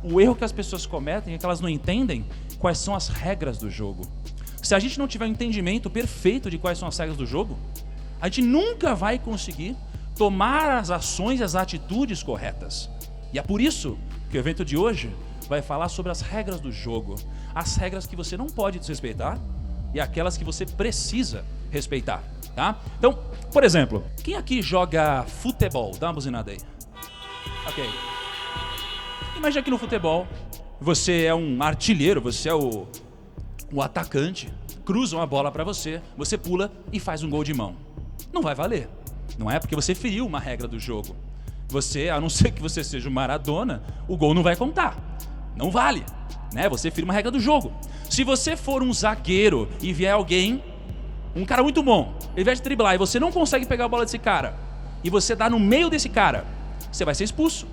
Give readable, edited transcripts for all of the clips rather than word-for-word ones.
o erro que as pessoas cometem é que elas não entendem quais são as regras do jogo. Se a gente não tiver um entendimento perfeito de quais são as regras do jogo, a gente nunca vai conseguir tomar as ações e as atitudes corretas. E é por isso que o evento de hoje vai falar sobre as regras do jogo. As regras que você não pode desrespeitar e aquelas que você precisa respeitar, tá? Então, por exemplo, quem aqui joga futebol? Dá uma buzinada aí. Ok. Imagina que no futebol você é um artilheiro, você é o atacante, cruza uma bola pra você, você pula e faz um gol de mão. Não vai valer, não é? Porque você feriu uma regra do jogo. Você, a não ser que você seja o Maradona, o gol não vai contar. Não vale, né? Você feriu uma regra do jogo. Se você for um zagueiro e vier alguém, um cara muito bom, ele vai te driblar e você não consegue pegar a bola desse cara, e você dá no meio desse cara, você vai ser expulso.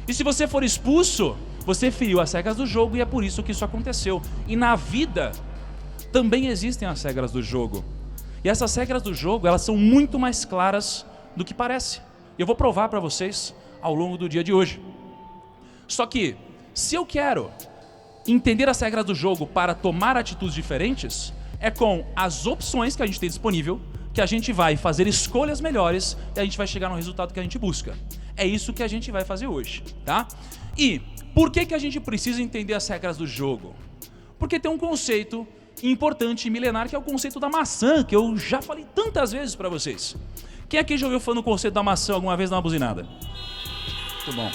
E se você for expulso, você feriu as regras do jogo, e é por isso que isso aconteceu. E na vida também existem as regras do jogo. E essas regras do jogo, elas são muito mais claras do que parece. Eu vou provar para vocês ao longo do dia de hoje. Só que, se eu quero entender as regras do jogo para tomar atitudes diferentes, é com as opções que a gente tem disponível que a gente vai fazer escolhas melhores e a gente vai chegar no resultado que a gente busca. É isso que a gente vai fazer hoje, tá? E por que a gente precisa entender as regras do jogo? Porque tem um conceito importante e milenar que é o conceito da maçã, que eu já falei tantas vezes para vocês. Quem aqui já ouviu falando do conceito da maçã alguma vez? Dá uma buzinada. Muito bom.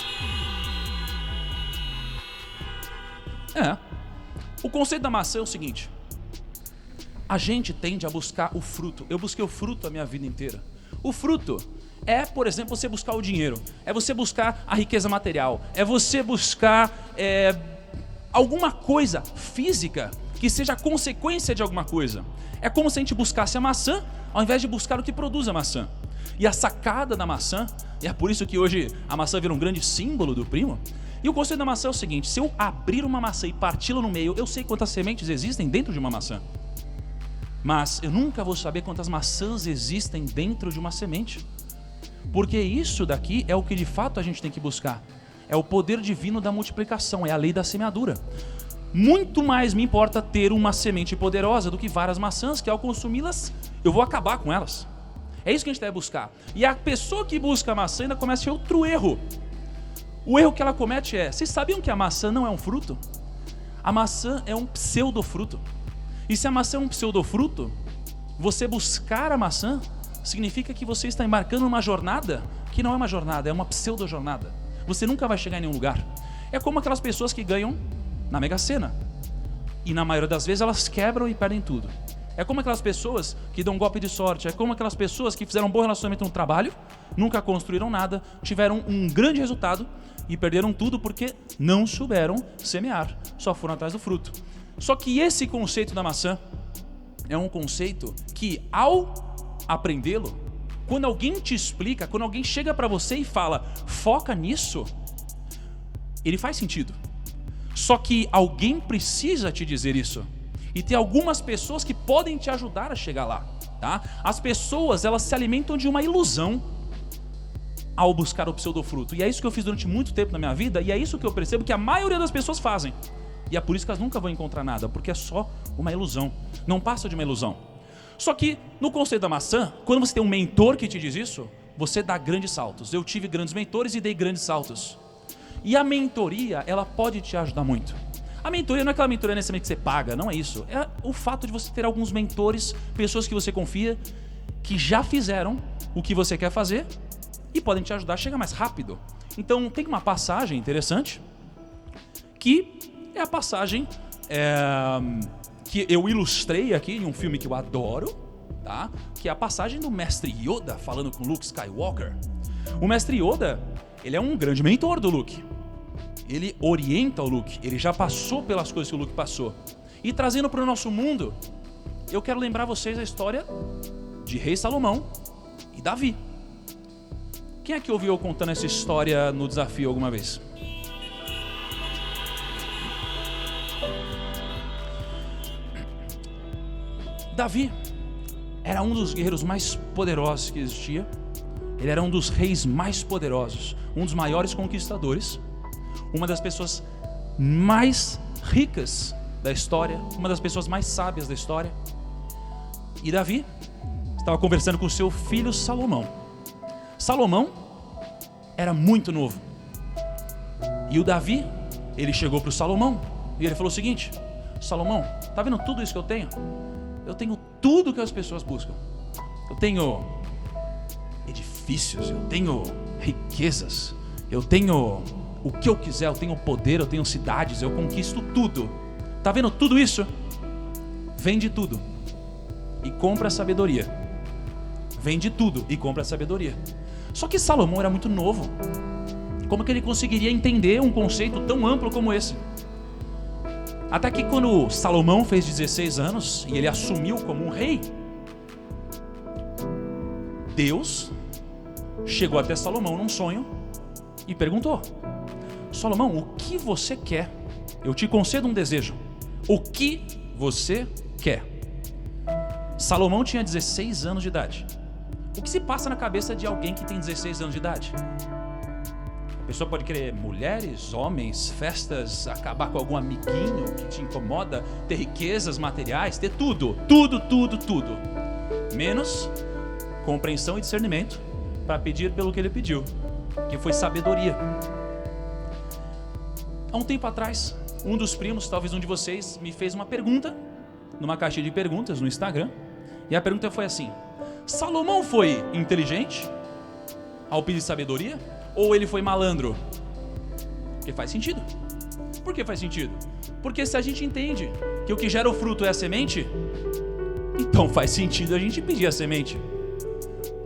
O conceito da maçã é o seguinte: a gente tende a buscar o fruto. Eu busquei o fruto a minha vida inteira. O fruto é, por exemplo, você buscar o dinheiro, é você buscar a riqueza material, é você buscar alguma coisa física que seja consequência de alguma coisa. É como se a gente buscasse a maçã ao invés de buscar o que produz a maçã. E a sacada da maçã, e é por isso que hoje a maçã vira um grande símbolo do primo. E o conceito da maçã é o seguinte: se eu abrir uma maçã e parti-la no meio, eu sei quantas sementes existem dentro de uma maçã, mas eu nunca vou saber quantas maçãs existem dentro de uma semente. Porque isso daqui é o que de fato a gente tem que buscar. É o poder divino da multiplicação, é a lei da semeadura. Muito mais me importa ter uma semente poderosa do que várias maçãs, que ao consumi-las, eu vou acabar com elas. É isso que a gente deve buscar. E a pessoa que busca a maçã ainda comete outro erro. O erro que ela comete é: vocês sabiam que a maçã não é um fruto? A maçã é um pseudofruto. E se a maçã é um pseudofruto, você buscar a maçã significa que você está embarcando numa jornada que não é uma jornada, é uma pseudo-jornada. Você nunca vai chegar em nenhum lugar. É como aquelas pessoas que ganham na Mega Sena. E na maioria das vezes elas quebram e perdem tudo. É como aquelas pessoas que dão um golpe de sorte. É como aquelas pessoas que fizeram um bom relacionamento no trabalho, nunca construíram nada, tiveram um grande resultado e perderam tudo porque não souberam semear, só foram atrás do fruto. Só que esse conceito da maçã é um conceito que, ao aprendê-lo, quando alguém te explica, quando alguém chega para você e fala, foca nisso, ele faz sentido. Só que alguém precisa te dizer isso. E tem algumas pessoas que podem te ajudar a chegar lá, tá? As pessoas, elas se alimentam de uma ilusão ao buscar o pseudofruto. E é isso que eu fiz durante muito tempo na minha vida, e é isso que eu percebo que a maioria das pessoas fazem. E é por isso que elas nunca vão encontrar nada, porque é só uma ilusão. Não passa de uma ilusão. Só que no conceito da maçã, quando você tem um mentor que te diz isso, você dá grandes saltos. Eu tive grandes mentores e dei grandes saltos. E a mentoria, ela pode te ajudar muito. A mentoria não é aquela mentoria necessariamente que você paga, não é isso. É o fato de você ter alguns mentores, pessoas que você confia, que já fizeram o que você quer fazer e podem te ajudar a chegar mais rápido. Então tem uma passagem interessante, que é a passagem que eu ilustrei aqui em um filme que eu adoro, tá? Que é a passagem do Mestre Yoda falando com Luke Skywalker. O Mestre Yoda, ele é um grande mentor do Luke. Ele orienta o Luke, ele já passou pelas coisas que o Luke passou. E trazendo para o nosso mundo, eu quero lembrar vocês a história de Rei Salomão e Davi. Quem é que ouviu eu contando essa história no desafio alguma vez? Davi era um dos guerreiros mais poderosos que existia. Ele era um dos reis mais poderosos, um dos maiores conquistadores. uma das pessoas mais ricas da história, uma das pessoas mais sábias da história. E Davi estava conversando com seu filho Salomão. Salomão era muito novo. E o Davi, ele chegou para o Salomão e ele falou o seguinte: Salomão, tá vendo tudo isso que eu tenho? Eu tenho tudo que as pessoas buscam. Eu tenho edifícios, eu tenho riquezas, eu tenho o que eu quiser, eu tenho poder, eu tenho cidades, eu conquisto tudo. Tá vendo tudo isso? Vende tudo e compra a sabedoria. Vende tudo e compra a sabedoria. Só que Salomão era muito novo. Como que ele conseguiria entender um conceito tão amplo como esse? Até que quando Salomão fez 16 anos e ele assumiu como um rei, Deus chegou até Salomão num sonho e perguntou: Salomão, o que você quer? Eu te concedo um desejo. O que você quer? Salomão tinha 16 anos de idade. O que se passa na cabeça de alguém que tem 16 anos de idade? A pessoa pode querer mulheres, homens, festas, acabar com algum amiguinho que te incomoda, ter riquezas materiais, ter tudo, tudo, menos compreensão e discernimento para pedir pelo que ele pediu, que foi sabedoria. Há um tempo atrás, um dos primos, talvez um de vocês, me fez uma pergunta numa caixinha de perguntas no Instagram, e a pergunta foi assim: Salomão foi inteligente ao pedir sabedoria, ou ele foi malandro? Porque faz sentido. Por que faz sentido? Porque se a gente entende que o que gera o fruto é a semente, então faz sentido a gente pedir a semente.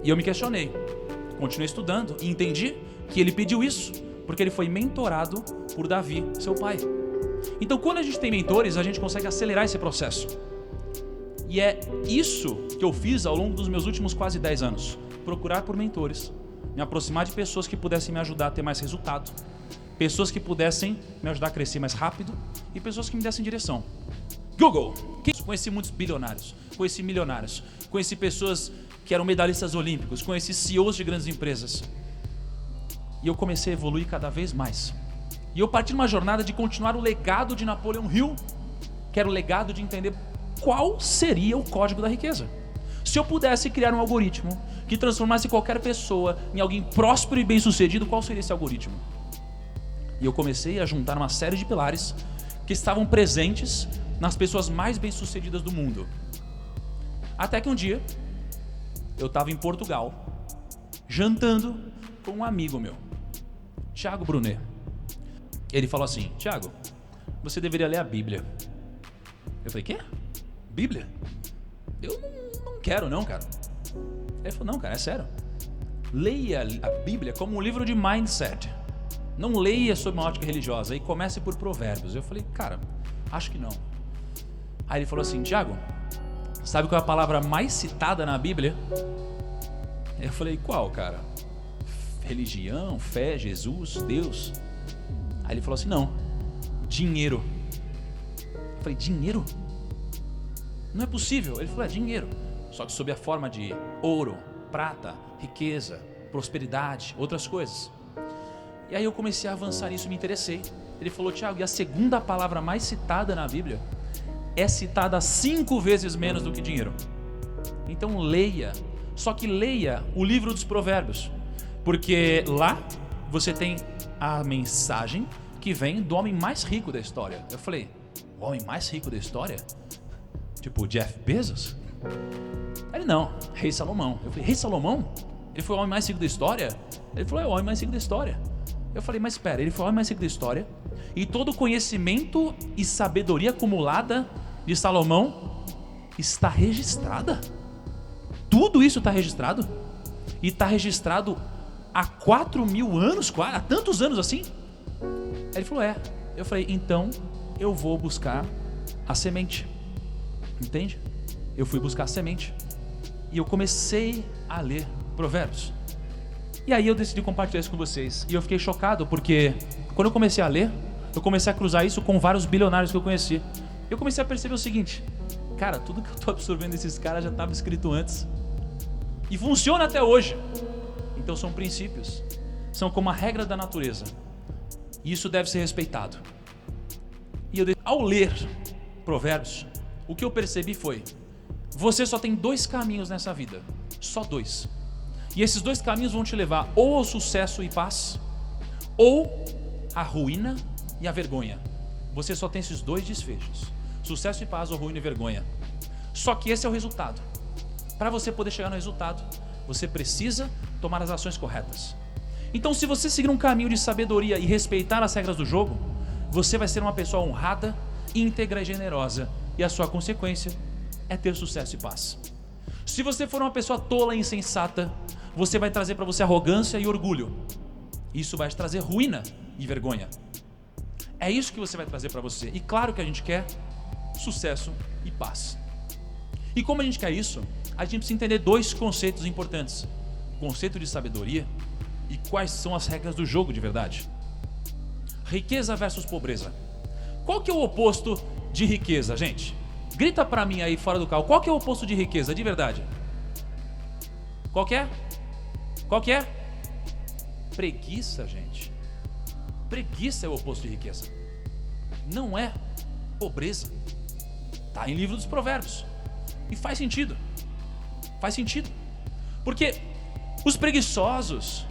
E eu me questionei, continuei estudando e entendi que ele pediu isso porque ele foi mentorado por Davi, seu pai. Então, quando a gente tem mentores, a gente consegue acelerar esse processo. E é isso que eu fiz ao longo dos meus últimos quase 10 anos. Procurar por mentores, me aproximar de pessoas que pudessem me ajudar a ter mais resultado, pessoas que pudessem me ajudar a crescer mais rápido e pessoas que me dessem direção. Google. Conheci muitos bilionários, conheci milionários, conheci pessoas que eram medalhistas olímpicos, conheci CEOs de grandes empresas. E eu comecei a evoluir cada vez mais. E eu parti numa jornada de continuar o legado de Napoleon Hill, que era o legado de entender qual seria o código da riqueza. Se eu pudesse criar um algoritmo que transformasse qualquer pessoa em alguém próspero e bem-sucedido, qual seria esse algoritmo? E eu comecei a juntar uma série de pilares que estavam presentes nas pessoas mais bem-sucedidas do mundo. Até que um dia, eu estava em Portugal, jantando com um amigo meu, Thiago Brunet. Ele falou assim: Thiago, você deveria ler a Bíblia. Eu falei: quê? Bíblia? Eu não quero não, cara. Ele falou: não, cara, é sério. Leia a Bíblia como um livro de mindset. Não leia sob uma ótica religiosa. E comece por Provérbios. Eu falei: cara, acho que não. Aí ele falou assim: Thiago, sabe qual é a palavra mais citada na Bíblia? Eu falei: qual, cara? Religião, fé, Jesus, Deus. Aí ele falou assim: não, dinheiro. Eu falei: dinheiro? Não é possível. Ele falou: é dinheiro, só que sob a forma de ouro, prata, riqueza, prosperidade, outras coisas. E aí eu comecei a avançar nisso, me interessei. Ele falou: Thiago, e a segunda palavra mais citada na Bíblia é citada 5 vezes menos do que dinheiro. Então leia, só que leia o livro dos Provérbios, porque lá você tem a mensagem que vem do homem mais rico da história. Eu falei: o homem mais rico da história? Tipo Jeff Bezos? Ele: não, Rei Salomão. Eu falei: Rei Salomão? Ele foi o homem mais rico da história? Ele falou: é o homem mais rico da história. Eu falei: mas espera, ele foi o homem mais rico da história e todo o conhecimento e sabedoria acumulada de Salomão está registrada? Tudo isso está registrado? E está registrado há 4.000 anos, há tantos anos assim? Aí ele falou: é. Eu falei: então eu vou buscar a semente. Entende? Eu fui buscar a semente e eu comecei a ler Provérbios. E aí eu decidi compartilhar isso com vocês. E eu fiquei chocado porque quando eu comecei a ler, eu comecei a cruzar isso com vários bilionários que eu conheci. Eu comecei a perceber o seguinte: cara, tudo que eu estou absorvendo desses caras já estava escrito antes e funciona até hoje. Então são princípios, são como a regra da natureza. E isso deve ser respeitado. E ao ler Provérbios, o que eu percebi foi: você só tem 2 caminhos nessa vida, só 2. E esses 2 caminhos vão te levar ou ao sucesso e paz, ou à ruína e à vergonha. Você só tem esses 2 desfechos: sucesso e paz, ou ruína e vergonha. Só que esse é o resultado. Para você poder chegar no resultado, você precisa tomar as ações corretas. Então, se você seguir um caminho de sabedoria e respeitar as regras do jogo, você vai ser uma pessoa honrada, íntegra e generosa, e a sua consequência é ter sucesso e paz. Se você for uma pessoa tola e insensata, você vai trazer para você arrogância e orgulho. Isso vai te trazer ruína e vergonha. É isso que você vai trazer para você. E claro que a gente quer sucesso e paz. E como a gente quer isso, a gente precisa entender 2 conceitos importantes: o conceito de sabedoria e quais são as regras do jogo de verdade. Riqueza versus pobreza. Qual que é o oposto de riqueza, gente? Grita pra mim aí fora do carro. Qual que é o oposto de riqueza, de verdade? Qual que é? Qual que é? Preguiça, gente. Preguiça é o oposto de riqueza. Não é pobreza. Tá em livro dos Provérbios. E faz sentido. Faz sentido. Porque os preguiçosos,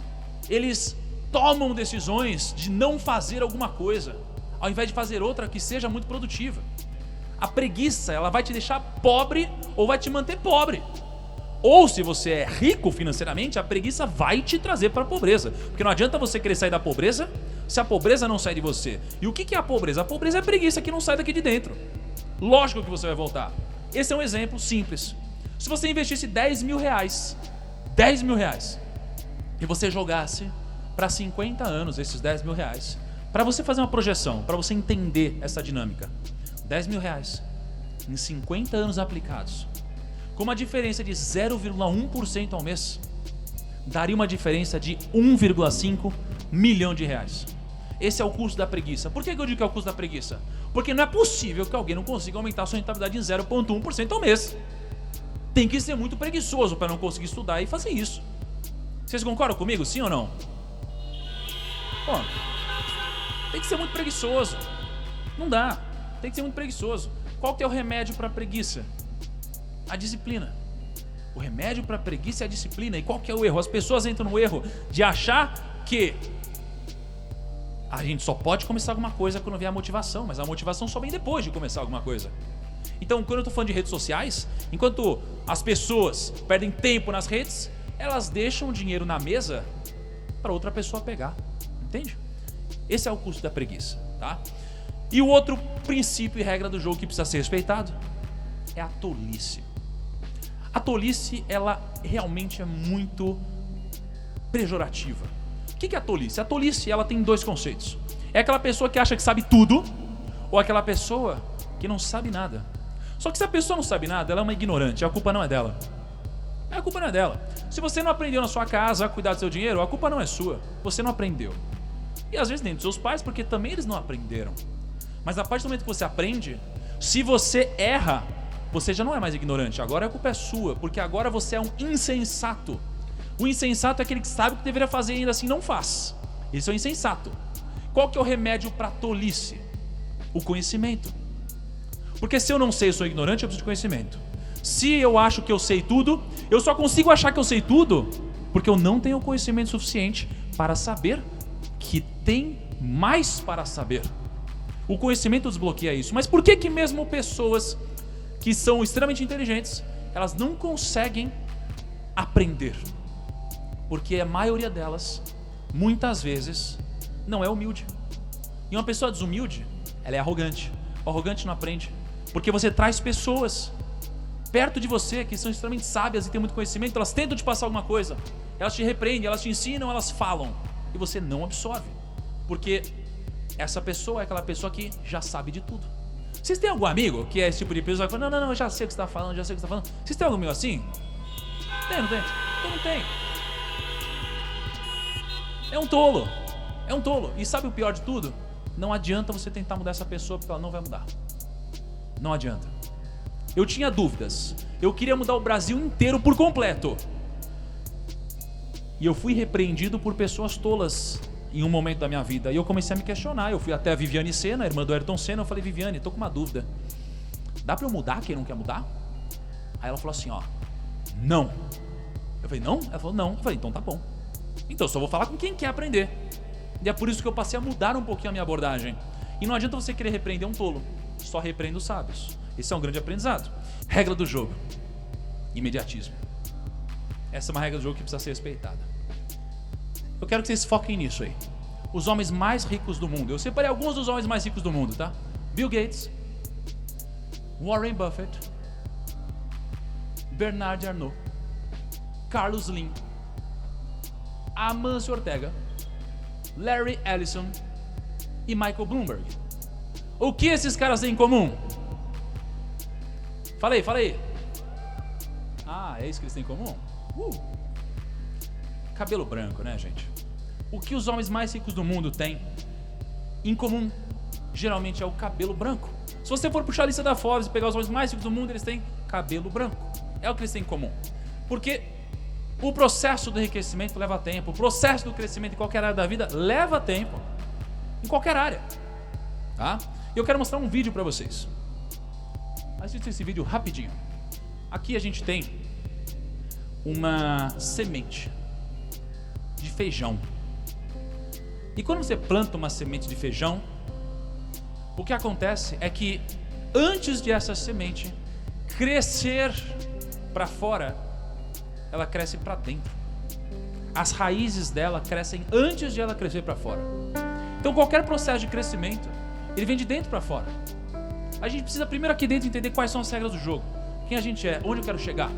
eles tomam decisões de não fazer alguma coisa, ao invés de fazer outra que seja muito produtiva. A preguiça, ela vai te deixar pobre ou vai te manter pobre. Ou se você é rico financeiramente, a preguiça vai te trazer para a pobreza. Porque não adianta você querer sair da pobreza se a pobreza não sai de você. E o que é a pobreza? A pobreza é a preguiça que não sai daqui de dentro. Lógico que você vai voltar. Esse é um exemplo simples. Se você investisse 10 mil reais, e você jogasse para 50 anos esses 10 mil reais, para você fazer uma projeção, para você entender essa dinâmica, 10 mil reais em 50 anos aplicados, com uma diferença de 0,1% ao mês, daria uma diferença de 1,5 milhão de reais. Esse é o custo da preguiça. Por que eu digo que é o custo da preguiça? Porque não é possível que alguém não consiga aumentar a sua rentabilidade em 0,1% ao mês. Tem que ser muito preguiçoso para não conseguir estudar e fazer isso. Vocês concordam comigo, sim ou não? Pô, tem que ser muito preguiçoso. Não dá. Tem que ser muito preguiçoso. Qual que é o remédio para a preguiça? A disciplina. O remédio para a preguiça é a disciplina. E qual que é o erro? As pessoas entram no erro de achar que a gente só pode começar alguma coisa quando vier a motivação, mas a motivação só vem depois de começar alguma coisa. Então, quando eu estou falando de redes sociais, enquanto as pessoas perdem tempo nas redes, elas deixam o dinheiro na mesa para outra pessoa pegar. Entende? Esse é o custo da preguiça, tá? E o outro princípio e regra do jogo que precisa ser respeitado é a tolice. A tolice, ela realmente é muito pejorativa. O que é a tolice? A tolice, ela tem 2 conceitos. É aquela pessoa que acha que sabe tudo, ou aquela pessoa que não sabe nada. Só que se a pessoa não sabe nada, ela é uma ignorante, a culpa não é dela. A culpa não é dela. Se você não aprendeu na sua casa a cuidar do seu dinheiro, a culpa não é sua. Você não aprendeu. E às vezes nem dos seus pais, porque também eles não aprenderam. Mas a partir do momento que você aprende, se você erra, você já não é mais ignorante. Agora a culpa é sua, porque agora você é um insensato. O insensato é aquele que sabe o que deveria fazer e ainda assim não faz. Esse é o insensato. Qual que é o remédio para a tolice? O conhecimento. Porque se eu não sei, eu sou ignorante, eu preciso de conhecimento. Se eu acho que eu sei tudo, eu só consigo achar que eu sei tudo porque eu não tenho conhecimento suficiente para saber que tem mais para saber. O conhecimento desbloqueia isso. Mas por que mesmo pessoas que são extremamente inteligentes, elas não conseguem aprender? Porque a maioria delas, muitas vezes, não é humilde. E uma pessoa desumilde, ela é arrogante. O arrogante não aprende. Porque você traz pessoas perto de você que são extremamente sábias e têm muito conhecimento, elas tentam te passar alguma coisa, elas te repreendem, elas te ensinam, elas falam, e você não absorve. Porque essa pessoa é aquela pessoa que já sabe de tudo. Vocês têm algum amigo que é esse tipo de pessoa que fala, não, eu já sei o que você está falando, já sei o que você está falando. Vocês têm algum amigo assim? Tem, não tem? Então não tem. É um tolo. É um tolo. E sabe o pior de tudo? Não adianta você tentar mudar essa pessoa, porque ela não vai mudar. Não adianta. Eu tinha dúvidas. Eu queria mudar o Brasil inteiro por completo. E eu fui repreendido por pessoas tolas em um momento da minha vida. E eu comecei a me questionar. Eu fui até a Viviane Senna, a irmã do Ayrton Senna. Eu falei, Viviane, tô com uma dúvida. Dá pra eu mudar quem não quer mudar? Aí ela falou assim, ó, não. Eu falei, não? Ela falou, não. Eu falei, então tá bom. Então eu só vou falar com quem quer aprender. E é por isso que eu passei a mudar um pouquinho a minha abordagem. E não adianta você querer repreender um tolo. Só repreenda os sábios. Esse é um grande aprendizado. Regra do jogo. Imediatismo. Essa é uma regra do jogo que precisa ser respeitada. Eu quero que vocês foquem nisso aí. Os homens mais ricos do mundo. Eu separei alguns dos homens mais ricos do mundo, tá? Bill Gates, Warren Buffett, Bernard Arnault, Carlos Slim, Amancio Ortega, Larry Ellison e Michael Bloomberg. O que esses caras têm em comum? Fala aí. Ah, é isso que eles têm em comum? Cabelo branco, né, gente? O que os homens mais ricos do mundo têm em comum, geralmente, é o cabelo branco. Se você for puxar a lista da Forbes e pegar os homens mais ricos do mundo, eles têm cabelo branco. É o que eles têm em comum. Porque o processo do enriquecimento leva tempo. O processo do crescimento em qualquer área da vida leva tempo. Em qualquer área. Tá? E eu quero mostrar um vídeo para vocês. Assista esse vídeo rapidinho. Aqui a gente tem uma semente de feijão. E quando você planta uma semente de feijão, o que acontece é que antes de essa semente crescer para fora, ela cresce para dentro. As raízes dela crescem antes de ela crescer para fora. Então qualquer processo de crescimento, ele vem de dentro para fora. A gente precisa primeiro aqui dentro entender quais são as regras do jogo. Quem a gente é, onde eu quero chegar.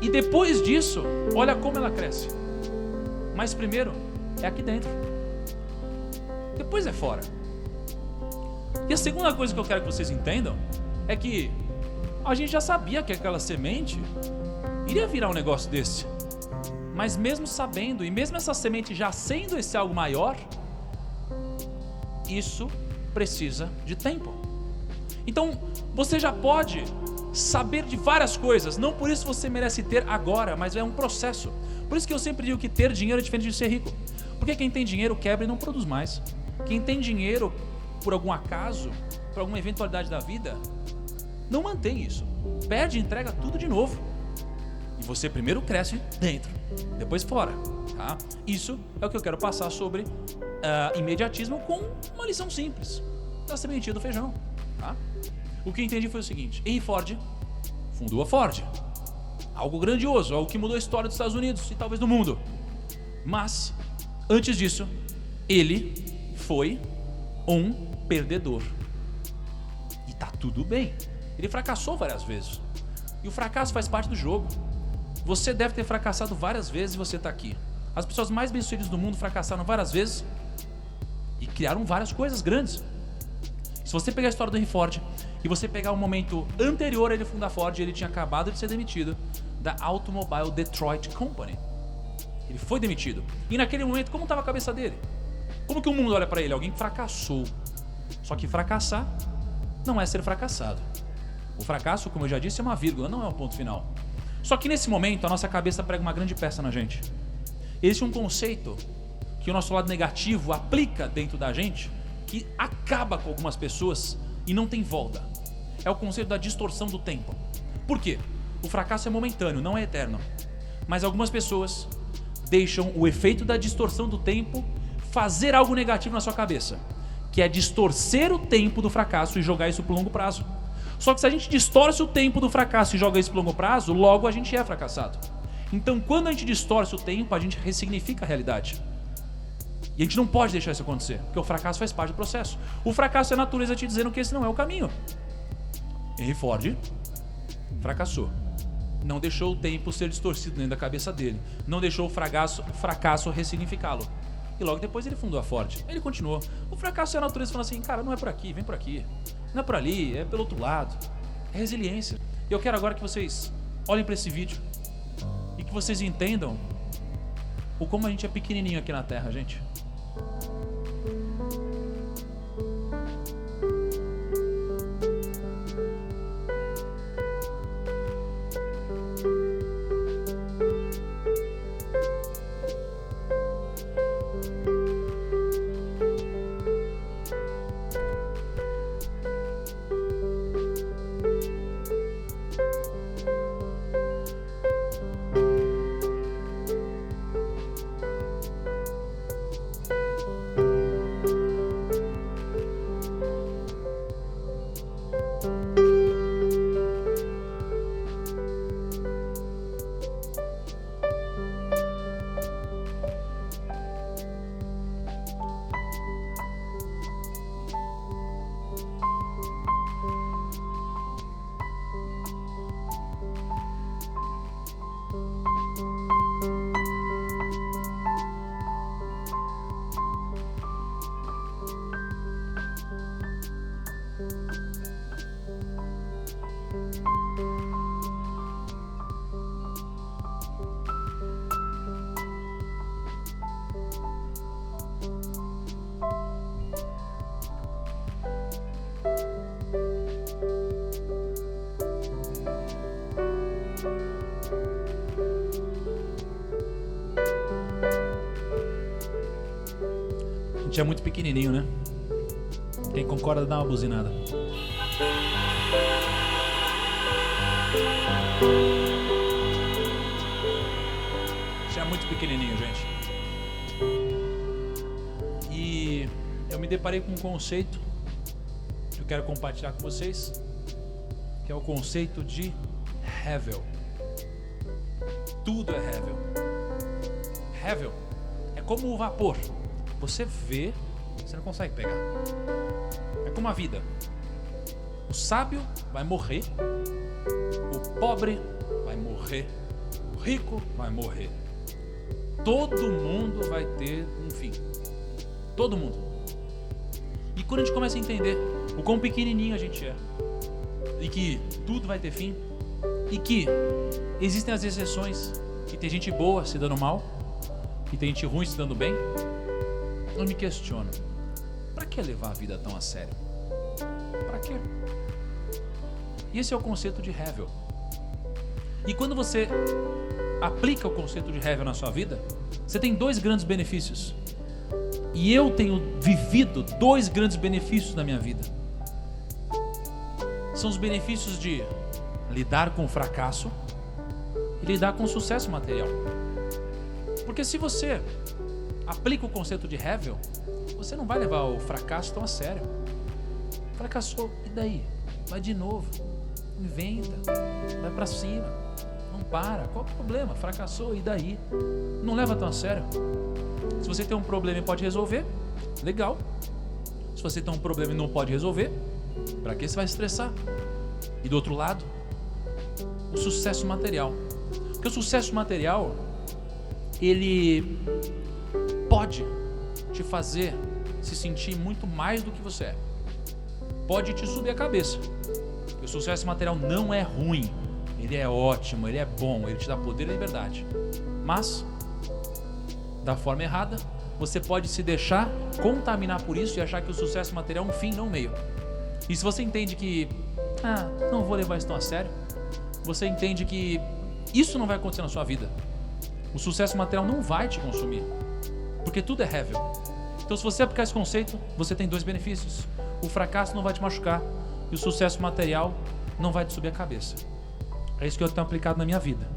E depois disso, olha como ela cresce. Mas primeiro é aqui dentro. Depois é fora. E a segunda coisa que eu quero que vocês entendam é que a gente já sabia que aquela semente iria virar um negócio desse. Mas mesmo sabendo, e mesmo essa semente já sendo esse algo maior, isso precisa de tempo. Então, você já pode saber de várias coisas, não por isso você merece ter agora, mas é um processo. Por isso que eu sempre digo que ter dinheiro é diferente de ser rico. Porque quem tem dinheiro quebra e não produz mais. Quem tem dinheiro, por algum acaso, por alguma eventualidade da vida, não mantém isso. Perde e entrega tudo de novo. E você primeiro cresce dentro, depois fora. Tá? Isso é o que eu quero passar sobre imediatismo com uma lição simples da sementinha do feijão. Tá? O que eu entendi foi o seguinte: Henry Ford fundou a Ford. Algo grandioso, algo que mudou a história dos Estados Unidos e talvez do mundo. Mas, antes disso, ele foi um perdedor. E tá tudo bem. Ele fracassou várias vezes. E o fracasso faz parte do jogo. Você deve ter fracassado várias vezes e você tá aqui. As pessoas mais bem-sucedidas do mundo fracassaram várias vezes e criaram várias coisas grandes. Se você pegar a história do Henry Ford e você pegar o momento anterior a ele fundar a Ford, ele tinha acabado de ser demitido da Automobile Detroit Company. Ele foi demitido. E naquele momento, como estava a cabeça dele? Como que o mundo olha para ele? Alguém que fracassou. Só que fracassar não é ser fracassado. O fracasso, como eu já disse, é uma vírgula, não é um ponto final. Só que nesse momento, a nossa cabeça prega uma grande peça na gente. Existe um conceito que o nosso lado negativo aplica dentro da gente, que acaba com algumas pessoas e não tem volta. É o conceito da distorção do tempo. Por quê? O fracasso é momentâneo, não é eterno. Mas algumas pessoas deixam o efeito da distorção do tempo fazer algo negativo na sua cabeça, que é distorcer o tempo do fracasso e jogar isso para o longo prazo. Só que se a gente distorce o tempo do fracasso e joga isso para o longo prazo, logo a gente é fracassado. Então, quando a gente distorce o tempo, a gente ressignifica a realidade. E a gente não pode deixar isso acontecer, porque o fracasso faz parte do processo. O fracasso é a natureza te dizendo que esse não é o caminho. Henry Ford fracassou. Não deixou o tempo ser distorcido dentro da cabeça dele. Não deixou o fracasso ressignificá-lo. E logo depois ele fundou a Ford. Ele continuou. O fracasso é a natureza falando assim, cara, não é por aqui, vem por aqui. Não é por ali, é pelo outro lado. É resiliência. E eu quero agora que vocês olhem para esse vídeo e que vocês entendam o como a gente é pequenininho aqui na Terra, gente. gente é muito pequenininho, né? Quem concorda dá uma buzinada. A gente é muito pequenininho, gente. E eu me deparei com um conceito que eu quero compartilhar com vocês, que é o conceito de Hevel. Tudo é Hevel. Hevel é como o vapor. Você vê, você não consegue pegar. É como a vida. O sábio vai morrer, o pobre vai morrer, o rico vai morrer. Todo mundo vai ter um fim. Todo mundo. E quando a gente começa a entender o quão pequenininho a gente é, e que tudo vai ter fim, e que existem as exceções, que tem gente boa se dando mal, e tem gente ruim se dando bem, eu me questiono, pra que levar a vida tão a sério? Pra quê? E esse é o conceito de Hevel. E quando você aplica o conceito de Hevel na sua vida, você tem dois grandes benefícios. E eu tenho vivido dois grandes benefícios na minha vida. São os benefícios de lidar com o fracasso e lidar com o sucesso material. Porque se você aplica o conceito de Hevel, você não vai levar o fracasso tão a sério. Fracassou, e daí? Vai de novo, inventa, vai pra cima, não para. Qual é o problema? Fracassou, e daí? Não leva tão a sério. Se você tem um problema e pode resolver, legal. Se você tem um problema e não pode resolver, pra que você vai estressar? E do outro lado, o sucesso material. Porque o sucesso material, ele pode te fazer se sentir muito mais do que você é. Pode te subir a cabeça. O sucesso material não é ruim. Ele é ótimo, ele é bom, ele te dá poder e liberdade. Mas, da forma errada, você pode se deixar contaminar por isso e achar que o sucesso material é um fim, não um meio. E se você entende que, não vou levar isso tão a sério, você entende que isso não vai acontecer na sua vida. O sucesso material não vai te consumir, porque tudo é Hevel. Então, se você aplicar esse conceito, você tem dois benefícios. O fracasso não vai te machucar e o sucesso material não vai te subir a cabeça. É isso que eu tenho aplicado na minha vida.